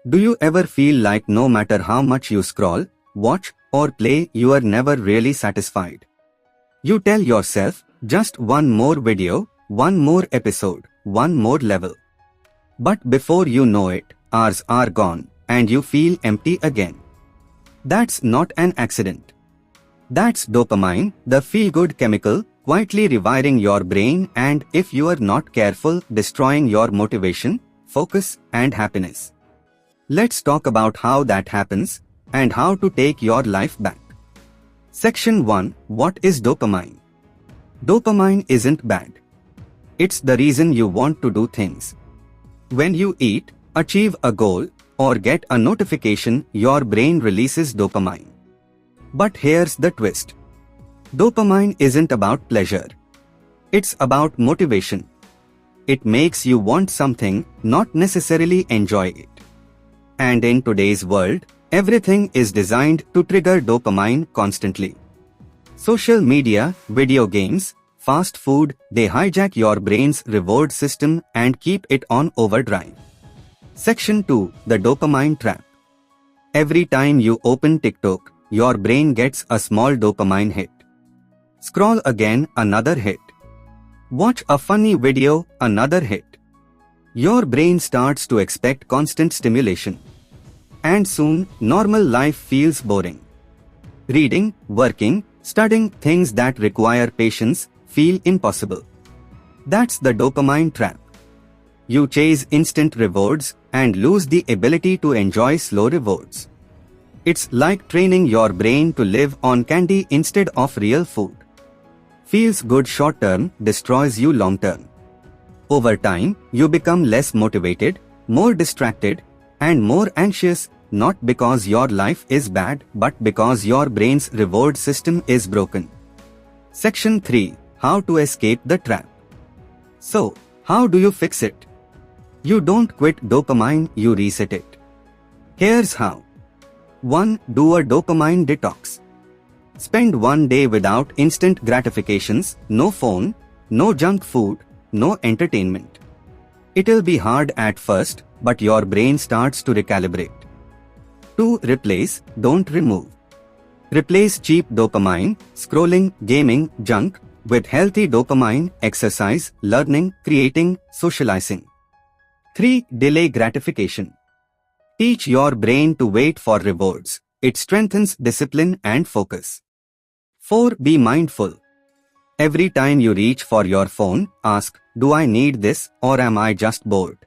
Do you ever feel like no matter how much you scroll, watch, or play, you are never really satisfied? You tell yourself, just one more video, one more episode, one more level. But before you know it, hours are gone, and you feel empty again. That's not an accident. That's dopamine, the feel-good chemical, quietly rewiring your brain and, if you are not careful, destroying your motivation, focus, and happiness. Let's talk about how that happens and how to take your life back. Section 1. What is dopamine? Dopamine isn't bad. It's the reason you want to do things. When you eat, achieve a goal, or get a notification, your brain releases dopamine. But here's the twist. Dopamine isn't about pleasure. It's about motivation. It makes you want something, not necessarily enjoy it. And in today's world, everything is designed to trigger dopamine constantly. Social media, video games, fast food, they hijack your brain's reward system and keep it on overdrive. Section 2. The dopamine trap. Every time you open TikTok, your brain gets a small dopamine hit. Scroll again, another hit. Watch a funny video, another hit. Your brain starts to expect constant stimulation. And soon, normal life feels boring. Reading, working, studying, things that require patience, feel impossible. That's the dopamine trap. You chase instant rewards and lose the ability to enjoy slow rewards. It's like training your brain to live on candy instead of real food. Feels good short term, destroys you long term. Over time, you become less motivated, more distracted, and more anxious, not because your life is bad, but because your brain's reward system is broken. Section 3. How to escape the trap. So, how do you fix it? You don't quit dopamine, you reset it. Here's how. 1. Do a dopamine detox. Spend one day without instant gratifications, no phone, no junk food, no entertainment. It'll be hard at first, but your brain starts to recalibrate. 2. Replace, don't remove. Replace cheap dopamine, scrolling, gaming, junk, with healthy dopamine, exercise, learning, creating, socializing. 3. Delay gratification. Teach your brain to wait for rewards. It strengthens discipline and focus. 4. Be mindful. Every time you reach for your phone, ask, do I need this or am I just bored?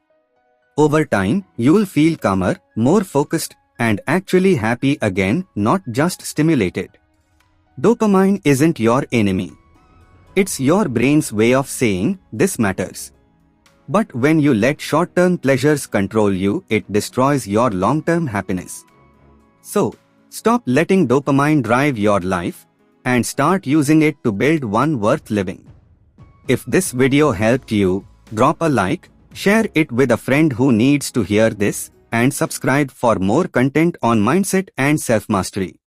Over time, you'll feel calmer, more focused, and actually happy again, not just stimulated. Dopamine isn't your enemy. It's your brain's way of saying, this matters. But when you let short-term pleasures control you, it destroys your long-term happiness. So, stop letting dopamine drive your life and start using it to build one worth living. If this video helped you, drop a like, share it with a friend who needs to hear this, and subscribe for more content on mindset and self-mastery.